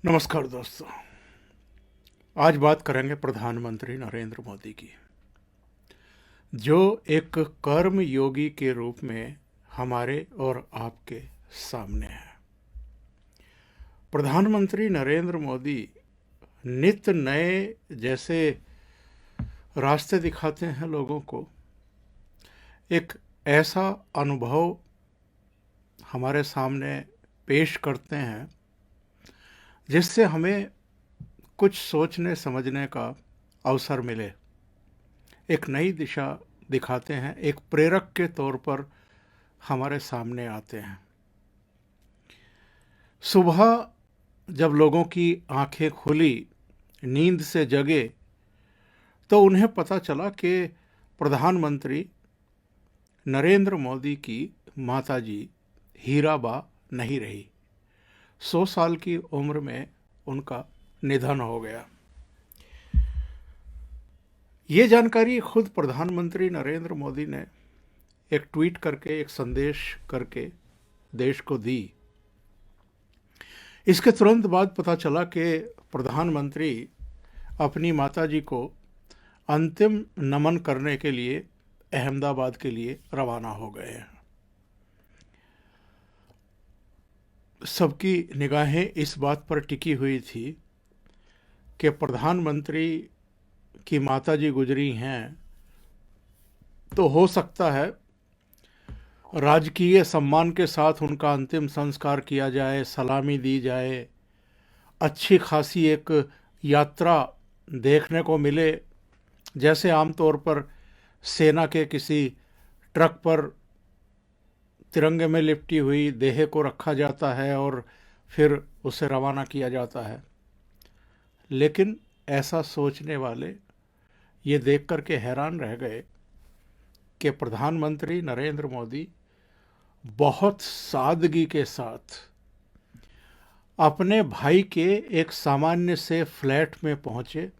नमस्कार दोस्तों। आज बात करेंगे प्रधानमंत्री नरेंद्र मोदी की, जो एक कर्म योगी के रूप में हमारे और आपके सामने है। प्रधानमंत्री नरेंद्र मोदी नित्य नए जैसे रास्ते दिखाते हैं लोगों को। एक ऐसा अनुभव हमारे सामने पेश करते हैं जिससे हमें कुछ सोचने समझने का अवसर मिले। एक नई दिशा दिखाते हैं, एक प्रेरक के तौर पर हमारे सामने आते हैं। सुबह जब लोगों की आंखें खुली, नींद से जगे, तो उन्हें पता चला कि प्रधानमंत्री नरेंद्र मोदी की माताजी हीराबा नहीं रही। 100 साल की उम्र में उनका निधन हो गया। ये जानकारी खुद प्रधानमंत्री नरेंद्र मोदी ने एक ट्वीट करके, एक संदेश करके देश को दी। इसके तुरंत बाद पता चला कि प्रधानमंत्री अपनी माताजी को अंतिम नमन करने के लिए अहमदाबाद के लिए रवाना हो गए हैं। सबकी निगाहें इस बात पर टिकी हुई थी कि प्रधानमंत्री की माताजी गुजरी हैं, तो हो सकता है राजकीय सम्मान के साथ उनका अंतिम संस्कार किया जाए, सलामी दी जाए, अच्छी खासी एक यात्रा देखने को मिले, जैसे आमतौर पर सेना के किसी ट्रक पर तिरंगे में लिपटी हुई देह को रखा जाता है और फिर उसे रवाना किया जाता है। लेकिन ऐसा सोचने वाले ये देख कर के हैरान रह गए कि प्रधानमंत्री नरेंद्र मोदी बहुत सादगी के साथ अपने भाई के एक सामान्य से फ्लैट में पहुंचे,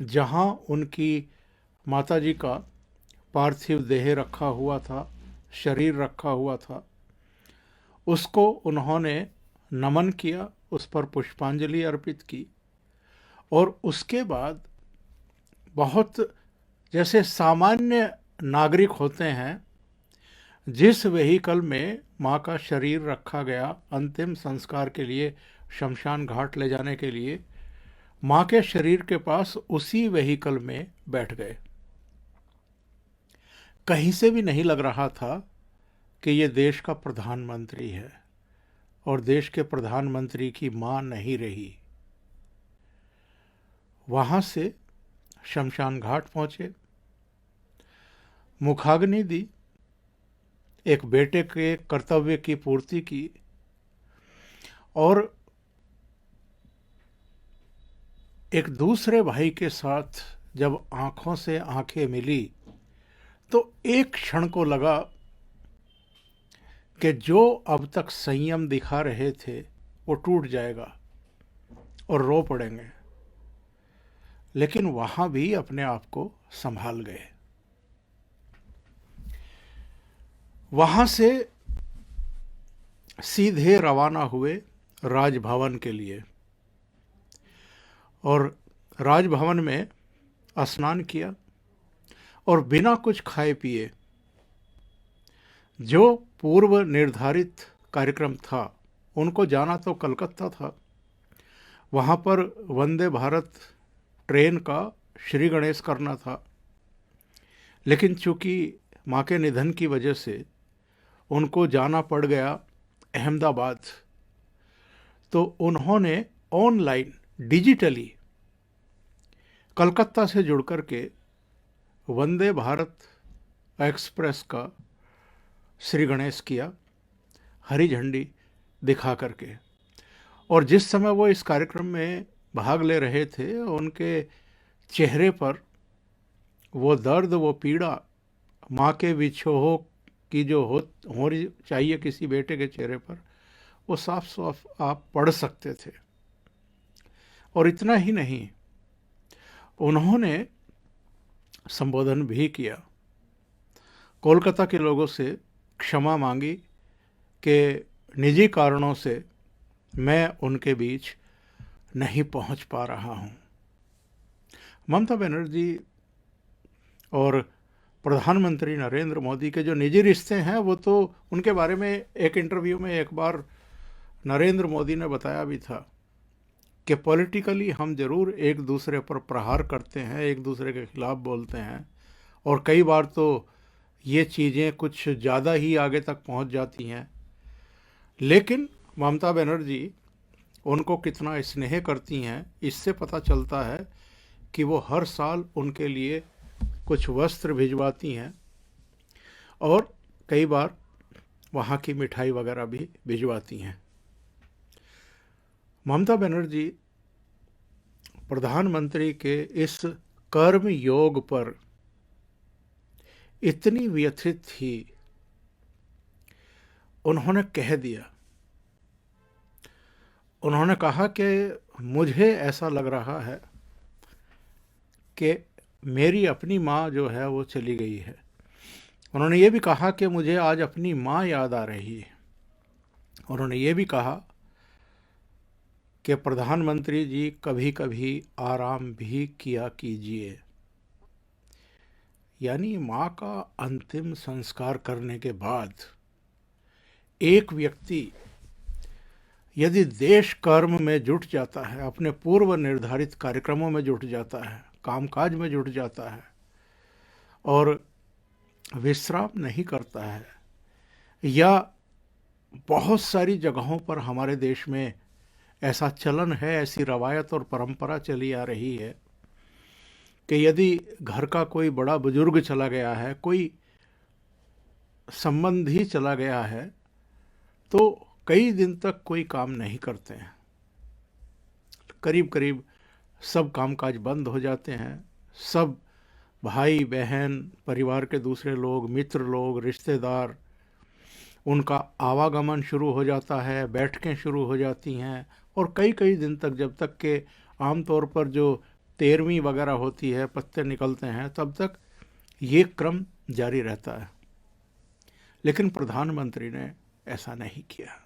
जहां उनकी माताजी का पार्थिव देह रखा हुआ था, शरीर रखा हुआ था। उसको उन्होंने नमन किया, उस पर पुष्पांजलि अर्पित की और उसके बाद बहुत जैसे सामान्य नागरिक होते हैं, जिस वेहिकल में माँ का शरीर रखा गया अंतिम संस्कार के लिए, शमशान घाट ले जाने के लिए, माँ के शरीर के पास उसी वेहिकल में बैठ गए। कहीं से भी नहीं लग रहा था कि ये देश का प्रधानमंत्री है और देश के प्रधानमंत्री की माँ नहीं रही। वहाँ से शमशान घाट पहुँचे, मुखाग्नि दी, एक बेटे के कर्तव्य की पूर्ति की और एक दूसरे भाई के साथ जब आंखों से आंखें मिली तो एक क्षण को लगा कि जो अब तक संयम दिखा रहे थे वो टूट जाएगा और रो पड़ेंगे। लेकिन वहां भी अपने आप को संभाल गए। वहां से सीधे रवाना हुए राजभवन के लिए और राजभवन में स्नान किया और बिना कुछ खाए पिए, जो पूर्व निर्धारित कार्यक्रम था, उनको जाना तो कलकत्ता था, वहाँ पर वंदे भारत ट्रेन का श्री गणेश करना था। लेकिन चूंकि माँ के निधन की वजह से उनको जाना पड़ गया अहमदाबाद, तो उन्होंने ऑनलाइन डिजिटली कलकत्ता से जुड़ कर के वंदे भारत एक्सप्रेस का श्री गणेश किया, हरी झंडी दिखा करके। और जिस समय वो इस कार्यक्रम में भाग ले रहे थे, उनके चेहरे पर वो दर्द, वो पीड़ा, माँ के विछोह की जो होनी चाहिए किसी बेटे के चेहरे पर, वो साफ साफ आप पढ़ सकते थे। और इतना ही नहीं, उन्होंने संबोधन भी किया, कोलकाता के लोगों से क्षमा मांगी कि निजी कारणों से मैं उनके बीच नहीं पहुंच पा रहा हूं। ममता बनर्जी और प्रधानमंत्री नरेंद्र मोदी के जो निजी रिश्ते हैं वो तो उनके बारे में एक इंटरव्यू में एक बार नरेंद्र मोदी ने बताया भी था कि पॉलिटिकली हम जरूर एक दूसरे पर प्रहार करते हैं, एक दूसरे के खिलाफ बोलते हैं, और कई बार तो ये चीज़ें कुछ ज़्यादा ही आगे तक पहुंच जाती हैं, लेकिन ममता बनर्जी उनको कितना स्नेह करती हैं इससे पता चलता है कि वो हर साल उनके लिए कुछ वस्त्र भिजवाती हैं और कई बार वहाँ की मिठाई वगैरह भी भिजवाती हैं। ममता बनर्जी प्रधानमंत्री के इस कर्म योग पर इतनी व्यथित थी, उन्होंने कह दिया, उन्होंने कहा कि मुझे ऐसा लग रहा है कि मेरी अपनी माँ जो है वो चली गई है। उन्होंने ये भी कहा कि मुझे आज अपनी माँ याद आ रही है। उन्होंने ये भी कहा कि प्रधानमंत्री जी कभी कभी आराम भी किया कीजिए। यानी माँ का अंतिम संस्कार करने के बाद एक व्यक्ति यदि देश कर्म में जुट जाता है, अपने पूर्व निर्धारित कार्यक्रमों में जुट जाता है, कामकाज में जुट जाता है और विश्राम नहीं करता है, या बहुत सारी जगहों पर हमारे देश में ऐसा चलन है, ऐसी रवायत और परंपरा चली आ रही है कि यदि घर का कोई बड़ा बुजुर्ग चला गया है, कोई संबंधी चला गया है, तो कई दिन तक कोई काम नहीं करते हैं। करीब करीब सब कामकाज बंद हो जाते हैं। सब भाई बहन, परिवार के दूसरे लोग, मित्र लोग, रिश्तेदार, उनका आवागमन शुरू हो जाता है, बैठकें शुरू हो जाती हैं और कई कई दिन तक, जब तक के आमतौर पर जो 13वीं वगैरह होती है, पत्ते निकलते हैं, तब तक ये क्रम जारी रहता है। लेकिन प्रधानमंत्री ने ऐसा नहीं किया।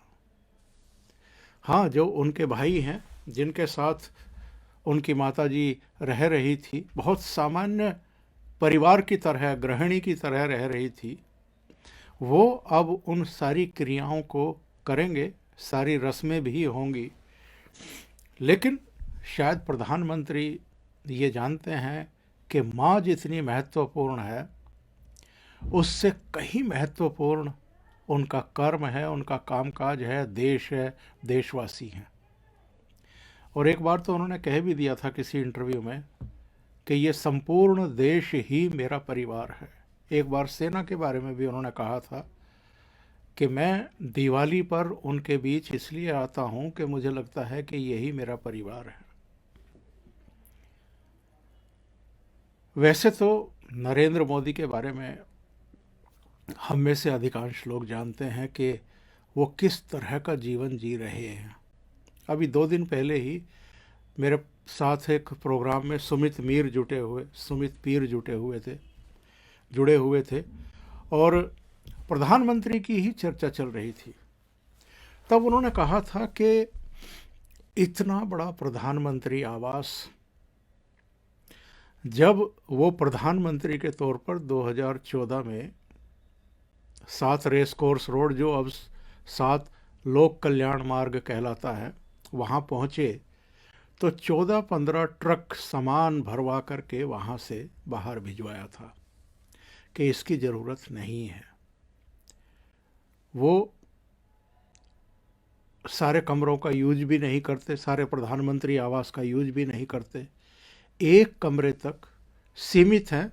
हाँ, जो उनके भाई हैं, जिनके साथ उनकी माताजी रह रही थी, बहुत सामान्य परिवार की तरह, गृहिणी की तरह रह रही थी, वो अब उन सारी क्रियाओं को करेंगे, सारी रस्में भी होंगी। लेकिन शायद प्रधानमंत्री ये जानते हैं कि माँ जितनी महत्वपूर्ण है, उससे कहीं महत्वपूर्ण उनका कर्म है, उनका कामकाज है, देश है, देशवासी हैं। और एक बार तो उन्होंने कह भी दिया था किसी इंटरव्यू में कि ये संपूर्ण देश ही मेरा परिवार है। एक बार सेना के बारे में भी उन्होंने कहा था कि मैं दिवाली पर उनके बीच इसलिए आता हूं कि मुझे लगता है कि यही मेरा परिवार है। वैसे तो नरेंद्र मोदी के बारे में हम में से अधिकांश लोग जानते हैं कि वो किस तरह का जीवन जी रहे हैं। अभी 2 दिन पहले ही मेरे साथ एक प्रोग्राम में सुमित पीर जुड़े हुए थे और प्रधानमंत्री की ही चर्चा चल रही थी। तब उन्होंने कहा था कि इतना बड़ा प्रधानमंत्री आवास, जब वो प्रधानमंत्री के तौर पर 2014 में 7 रेस कोर्स रोड, जो अब 7 लोक कल्याण मार्ग कहलाता है, वहाँ पहुँचे तो 14-15 ट्रक सामान भरवा करके वहाँ से बाहर भिजवाया था कि इसकी ज़रूरत नहीं है। वो सारे कमरों का यूज भी नहीं करते, सारे प्रधानमंत्री आवास का यूज भी नहीं करते, एक कमरे तक सीमित हैं,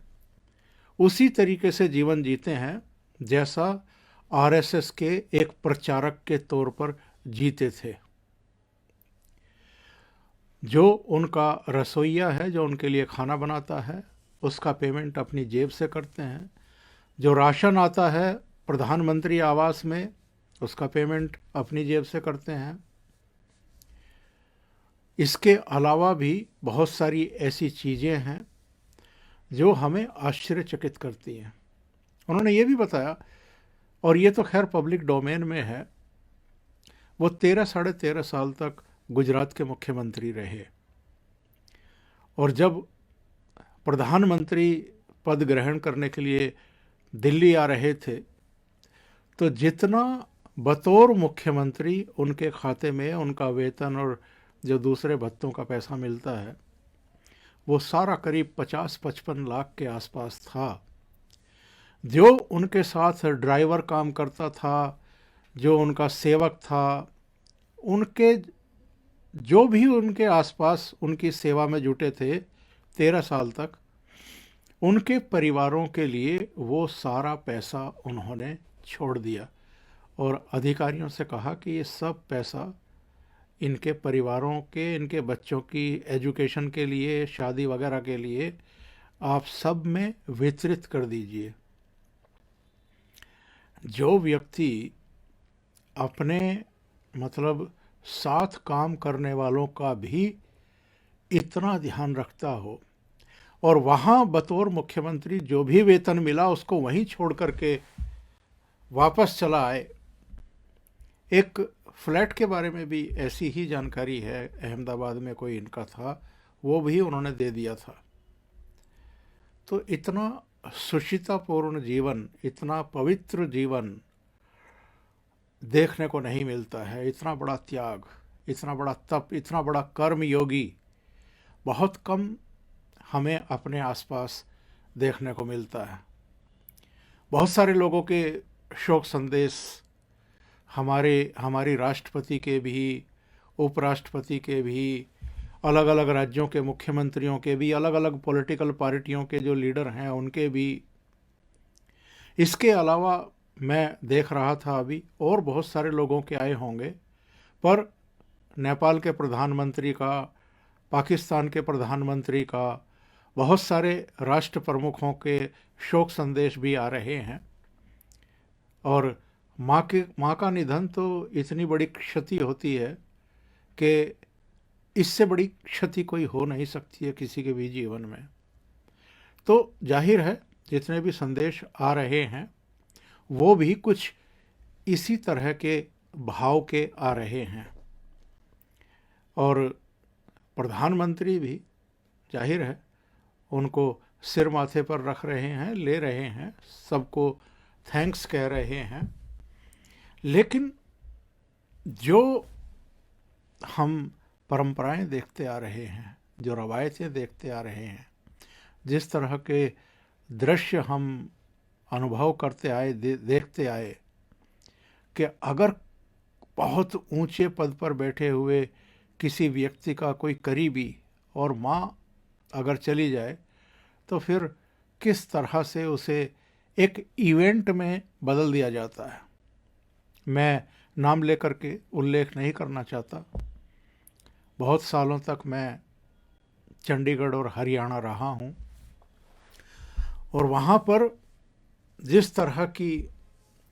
उसी तरीके से जीवन जीते हैं जैसा आरएसएस के एक प्रचारक के तौर पर जीते थे। जो उनका रसोइया है, जो उनके लिए खाना बनाता है, उसका पेमेंट अपनी जेब से करते हैं। जो राशन आता है प्रधानमंत्री आवास में, उसका पेमेंट अपनी जेब से करते हैं। इसके अलावा भी बहुत सारी ऐसी चीज़ें हैं जो हमें आश्चर्यचकित करती हैं। उन्होंने ये भी बताया, और ये तो खैर पब्लिक डोमेन में है, वो 13 साढ़े 13 साल तक गुजरात के मुख्यमंत्री रहे और जब प्रधानमंत्री पद ग्रहण करने के लिए दिल्ली आ रहे थे तो जितना बतौर मुख्यमंत्री उनके खाते में उनका वेतन और जो दूसरे भत्तों का पैसा मिलता है वो सारा करीब 50-55 लाख के आसपास था। जो उनके साथ ड्राइवर काम करता था, जो उनका सेवक था, उनके जो भी उनके आसपास उनकी सेवा में जुटे थे 13 साल तक, उनके परिवारों के लिए वो सारा पैसा उन्होंने छोड़ दिया और अधिकारियों से कहा कि ये सब पैसा इनके परिवारों के, इनके बच्चों की एजुकेशन के लिए, शादी वगैरह के लिए आप सब में वितरित कर दीजिए। जो व्यक्ति अपने मतलब साथ काम करने वालों का भी इतना ध्यान रखता हो और वहाँ बतौर मुख्यमंत्री जो भी वेतन मिला उसको वहीं छोड़ करके वापस चला आए। एक फ्लैट के बारे में भी ऐसी ही जानकारी है, अहमदाबाद में कोई इनका था, वो भी उन्होंने दे दिया था। तो इतना सुचितापूर्ण जीवन, इतना पवित्र जीवन देखने को नहीं मिलता है। इतना बड़ा त्याग, इतना बड़ा तप, इतना बड़ा कर्म योगी बहुत कम हमें अपने आसपास देखने को मिलता है। बहुत सारे लोगों के शोक संदेश हमारी राष्ट्रपति के भी, उपराष्ट्रपति के भी, अलग अलग राज्यों के मुख्यमंत्रियों के भी, अलग अलग पॉलिटिकल पार्टियों के जो लीडर हैं उनके भी। इसके अलावा मैं देख रहा था अभी और बहुत सारे लोगों के आए होंगे, पर नेपाल के प्रधानमंत्री का, पाकिस्तान के प्रधानमंत्री का, बहुत सारे राष्ट्र प्रमुखों के शोक संदेश भी आ रहे हैं। और माँ का निधन तो इतनी बड़ी क्षति होती है कि इससे बड़ी क्षति कोई हो नहीं सकती है किसी के भी जीवन में। तो जाहिर है जितने भी संदेश आ रहे हैं वो भी कुछ इसी तरह के भाव के आ रहे हैं। और प्रधानमंत्री भी जाहिर है उनको सिर माथे पर रख रहे हैं, ले रहे हैं, सबको थैंक्स कह रहे हैं। लेकिन जो हम परंपराएं देखते आ रहे हैं, जो रवायतें देखते आ रहे हैं, जिस तरह के दृश्य हम अनुभव करते आए, देखते आए कि अगर बहुत ऊंचे पद पर बैठे हुए किसी व्यक्ति का कोई करीबी और माँ अगर चली जाए तो फिर किस तरह से उसे एक इवेंट में बदल दिया जाता है। मैं नाम लेकर के उल्लेख नहीं करना चाहता। बहुत सालों तक मैं चंडीगढ़ और हरियाणा रहा हूँ और वहाँ पर जिस तरह की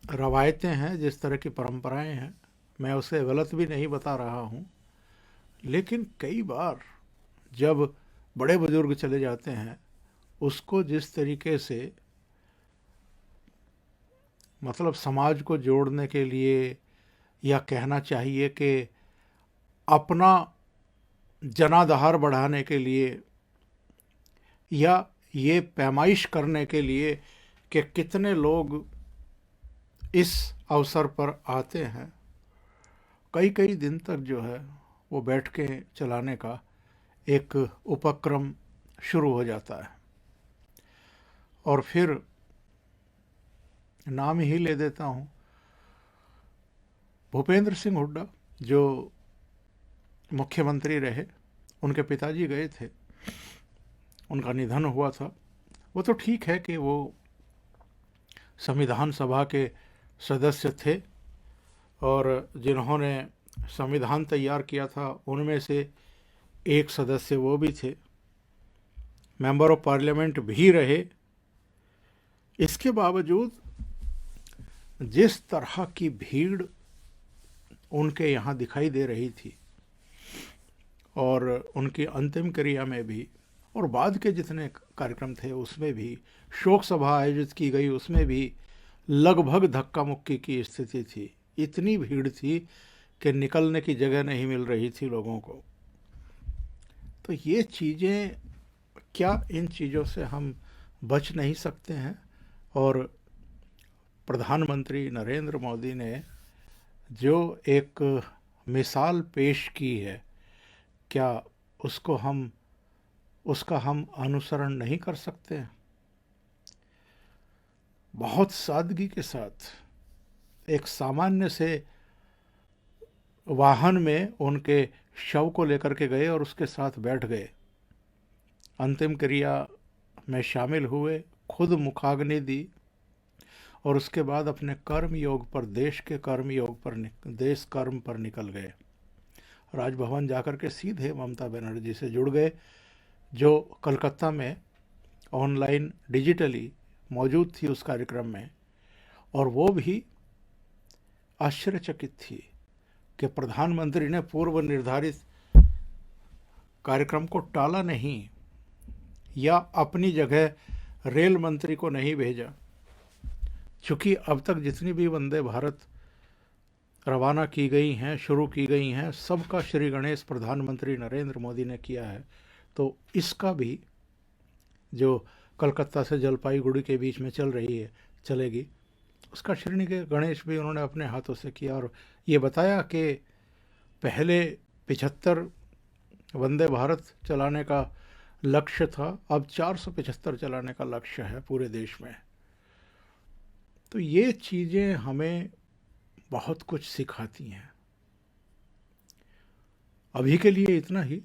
रवायतें हैं, जिस तरह की परंपराएं हैं, मैं उसे गलत भी नहीं बता रहा हूँ, लेकिन कई बार जब बड़े बुजुर्ग चले जाते हैं उसको जिस तरीके से मतलब समाज को जोड़ने के लिए, या कहना चाहिए कि अपना जनाधार बढ़ाने के लिए, या ये पैमाइश करने के लिए कि कितने लोग इस अवसर पर आते हैं, कई कई दिन तक जो है वो बैठ के चलाने का एक उपक्रम शुरू हो जाता है। और फिर नाम ही ले देता हूँ, भूपेंद्र सिंह हुड्डा जो मुख्यमंत्री रहे, उनके पिताजी गए थे, उनका निधन हुआ था। वो तो ठीक है कि वो संविधान सभा के सदस्य थे और जिन्होंने संविधान तैयार किया था उनमें से एक सदस्य वो भी थे, मेंबर ऑफ पार्लियामेंट भी रहे। इसके बावजूद जिस तरह की भीड़ उनके यहाँ दिखाई दे रही थी और उनकी अंतिम क्रिया में भी और बाद के जितने कार्यक्रम थे उसमें भी, शोक सभा आयोजित की गई उसमें भी लगभग धक्का मुक्की की स्थिति थी। इतनी भीड़ थी कि निकलने की जगह नहीं मिल रही थी लोगों को। तो ये चीज़ें, क्या इन चीज़ों से हम बच नहीं सकते हैं? और प्रधानमंत्री नरेंद्र मोदी ने जो एक मिसाल पेश की है, क्या उसको हम उसका हम अनुसरण नहीं कर सकते हैं? बहुत सादगी के साथ एक सामान्य से वाहन में उनके शव को लेकर के गए और उसके साथ बैठ गए, अंतिम क्रिया में शामिल हुए, खुद मुखाग्नि दी और उसके बाद अपने कर्म योग पर, देश के कर्म योग पर, देश कर्म पर निकल गए। राजभवन जाकर के सीधे ममता बनर्जी से जुड़ गए, जो कलकत्ता में ऑनलाइन डिजिटली मौजूद थी उस कार्यक्रम में, और वो भी आश्चर्यचकित थी कि प्रधानमंत्री ने पूर्व निर्धारित कार्यक्रम को टाला नहीं या अपनी जगह रेल मंत्री को नहीं भेजा। चूँकि अब तक जितनी भी वंदे भारत रवाना की गई हैं, शुरू की गई हैं, सबका श्री गणेश प्रधानमंत्री नरेंद्र मोदी ने किया है। तो इसका भी जो कलकत्ता से जलपाईगुड़ी के बीच में चल रही है, चलेगी, उसका श्री गणेश भी उन्होंने अपने हाथों से किया और ये बताया कि पहले 75 वंदे भारत चलाने का लक्ष्य था, अब 475 चलाने का लक्ष्य है पूरे देश में। तो ये चीज़ें हमें बहुत कुछ सिखाती हैं। अभी के लिए इतना ही।